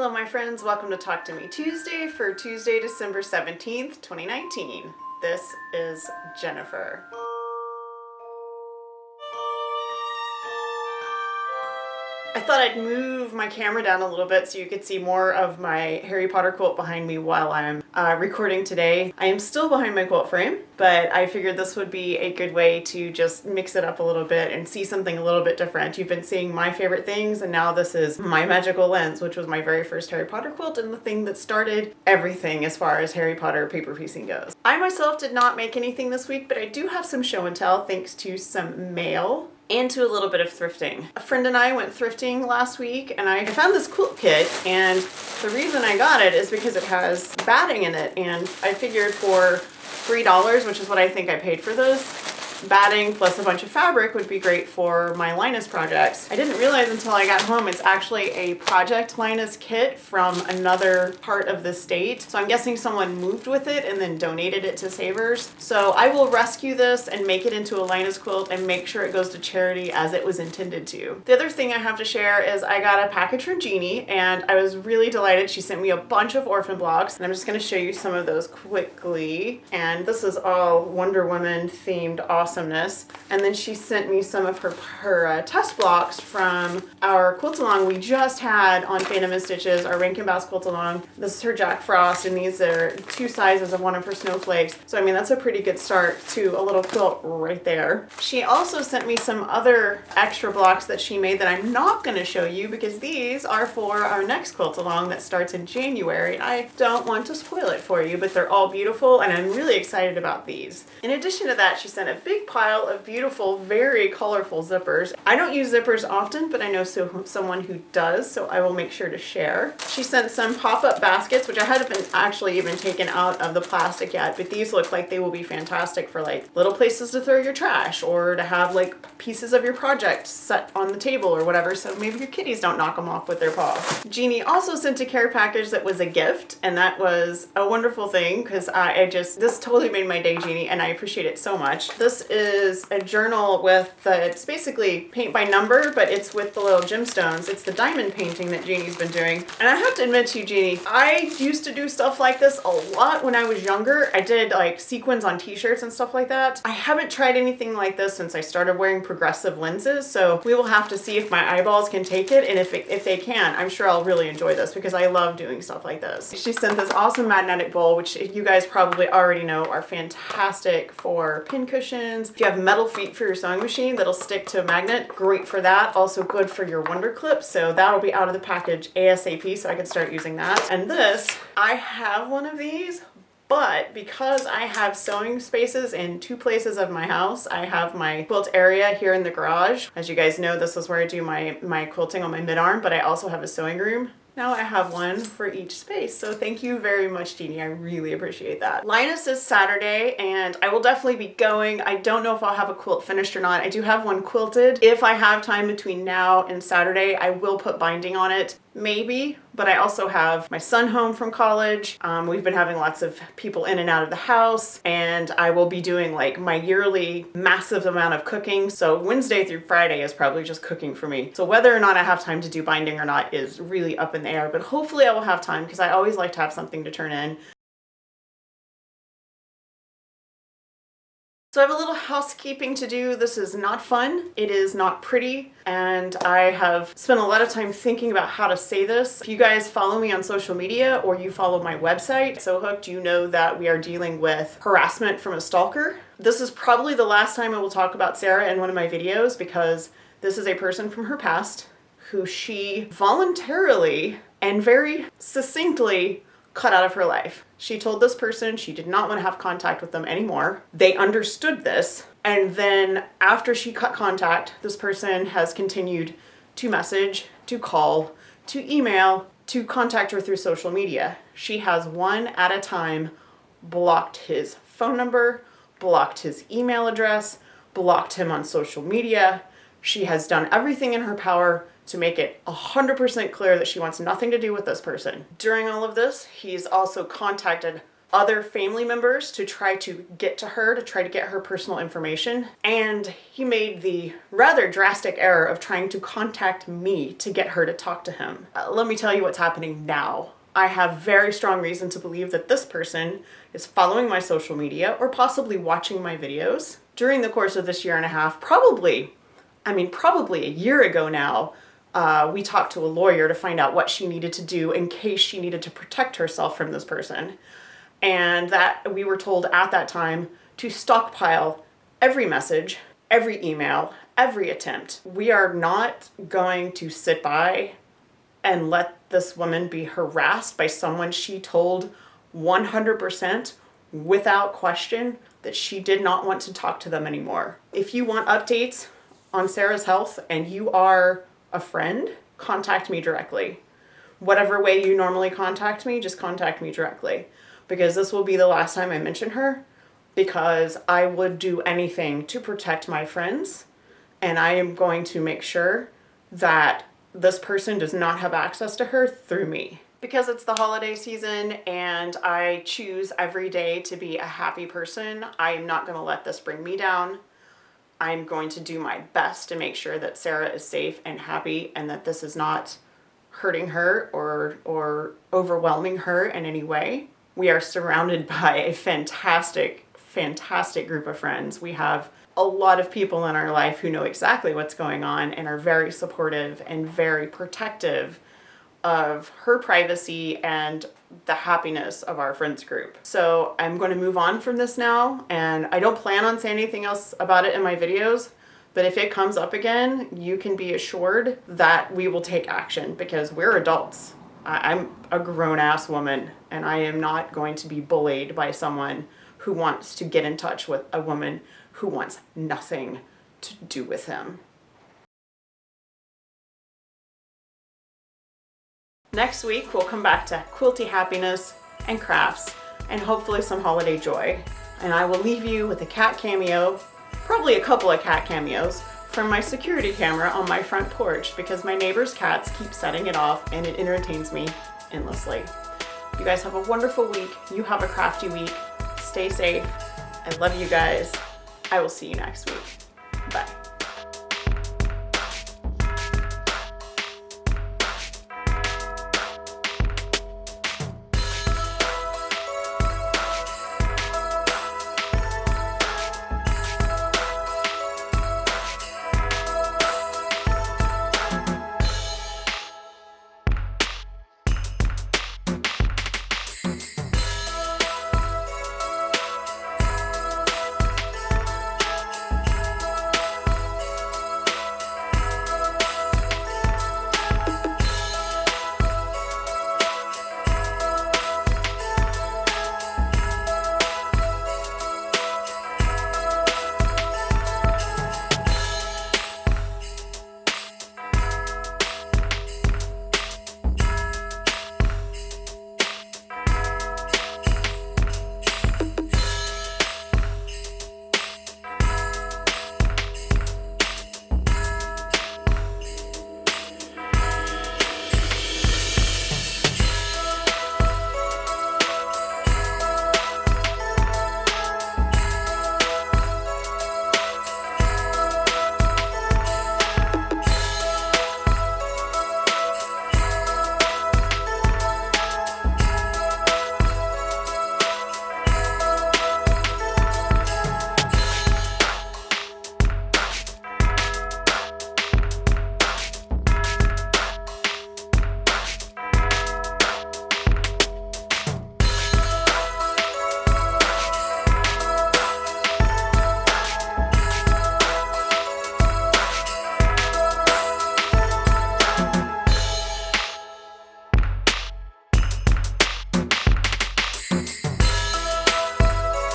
Hello my friends, welcome to Talk to Me Tuesday for Tuesday, December 17th, 2019. This is Jennifer. I thought I'd move my camera down a little bit so you could see more of my Harry Potter quilt behind me while I'm recording today. I am still behind my quilt frame, but I figured this would be a good way to just mix it up a little bit and see something a little bit different. You've been seeing my favorite things, and now this is my magical lens, which was my very first Harry Potter quilt and the thing that started everything as far as Harry Potter paper piecing goes. I myself did not make anything this week, but I do have some show and tell thanks to some mail and to a little bit of thrifting. A friend and I went thrifting last week and I found this quilt kit, and the reason I got it is because it has batting in it, and I figured for $3, which is what I think I paid for this, batting plus a bunch of fabric would be great for my Linus projects. I didn't realize until I got home it's actually a Project Linus kit from another part of the state. So I'm guessing someone moved with it and then donated it to Savers. So I will rescue this and make it into a Linus quilt and make sure it goes to charity as it was intended to. The other thing I have to share is I got a package from Jeanie and I was really delighted. She sent me a bunch of orphan blocks and I'm just going to show you some of those quickly. And this is all Wonder Woman themed awesomeness. And then she sent me some of her test blocks from our quilt-along we just had on Phantom and Stitches, our Rankin Bass quilt-along. This is her Jack Frost, and these are two sizes of one of her snowflakes. So I mean, that's a pretty good start to a little quilt right there. She also sent me some other extra blocks that she made that I'm not going to show you because these are for our next quilt-along that starts in January. And I don't want to spoil it for you, but they're all beautiful and I'm really excited about these. In addition to that, she sent a big pile of beautiful, very colorful zippers. I don't use zippers often, but I know someone who does, so I will make sure to share. She sent some pop-up baskets, which I haven't actually even taken out of the plastic yet, but these look like they will be fantastic for like little places to throw your trash or to have like pieces of your project set on the table or whatever, so maybe your kitties don't knock them off with their paw. Jeanie also sent a care package that was a gift, and that was a wonderful thing because this totally made my day, Jeanie, and I appreciate it so much. This is a journal with it's basically paint by number, but it's with the little gemstones. It's the diamond painting that Jeannie's been doing. And I have to admit to you, Jeanie, I used to do stuff like this a lot when I was younger. I did like sequins on t-shirts and stuff like that. I haven't tried anything like this since I started wearing progressive lenses, so we will have to see if my eyeballs can take it, and if they can, I'm sure I'll really enjoy this because I love doing stuff like this. She sent this awesome magnetic bowl, which you guys probably already know are fantastic for pin cushions. If you have metal feet for your sewing machine that'll stick to a magnet, great for that. Also good for your Wonder Clip, so that'll be out of the package ASAP so I can start using that. And this, I have one of these, but because I have sewing spaces in two places of my house, I have my quilt area here in the garage. As you guys know, this is where I do my quilting on my mid-arm, but I also have a sewing room. Now I have one for each space, so thank you very much, Jeanie. I really appreciate that. Linus is Saturday, and I will definitely be going. I don't know if I'll have a quilt finished or not. I do have one quilted. If I have time between now and Saturday, I will put binding on it. Maybe, but I also have my son home from college. We've been having lots of people in and out of the house, and I will be doing like my yearly massive amount of cooking. So Wednesday through Friday is probably just cooking for me. So whether or not I have time to do binding or not is really up in the air, but hopefully I will have time because I always like to have something to turn in. So I have a little housekeeping to do. This is not fun. It is not pretty. And I have spent a lot of time thinking about how to say this. If you guys follow me on social media or you follow my website, So Hooked, you know that we are dealing with harassment from a stalker. This is probably the last time I will talk about Sarah in one of my videos because this is a person from her past who she voluntarily and very succinctly cut out of her life. She told this person she did not want to have contact with them anymore. They understood this, and then after she cut contact, this person has continued to message, to call, to email, to contact her through social media. She has one at a time blocked his phone number, blocked his email address, blocked him on social media. She has done everything in her power to make it 100% clear that she wants nothing to do with this person. During all of this, he's also contacted other family members to try to get to her, to try to get her personal information. And he made the rather drastic error of trying to contact me to get her to talk to him. Let me tell you what's happening now. I have very strong reason to believe that this person is following my social media or possibly watching my videos. During the course of this year and a half, probably a year ago now, we talked to a lawyer to find out what she needed to do in case she needed to protect herself from this person. And that we were told at that time to stockpile every message, every email, every attempt. We are not going to sit by and let this woman be harassed by someone she told 100% without question that she did not want to talk to them anymore. If you want updates on Sarah's health and you are a friend, contact me directly. Whatever way you normally contact me, just contact me directly. Because this will be the last time I mention her, because I would do anything to protect my friends, and I am going to make sure that this person does not have access to her through me. Because it's the holiday season and I choose every day to be a happy person, I am not going to let this bring me down. I'm going to do my best to make sure that Sarah is safe and happy and that this is not hurting her or overwhelming her in any way. We are surrounded by a fantastic group of friends. We have a lot of people in our life who know exactly what's going on and are very supportive and very protective of her privacy and the happiness of our friends group. So I'm going to move on from this now, and I don't plan on saying anything else about it in my videos, but if it comes up again, you can be assured that we will take action because we're adults. I'm a grown-ass woman, and I am not going to be bullied by someone who wants to get in touch with a woman who wants nothing to do with him. Next week, we'll come back to quilty happiness and crafts and hopefully some holiday joy. And I will leave you with a cat cameo, probably a couple of cat cameos, from my security camera on my front porch because my neighbor's cats keep setting it off and it entertains me endlessly. You guys have a wonderful week. You have a crafty week. Stay safe. I love you guys. I will see you next week. Bye.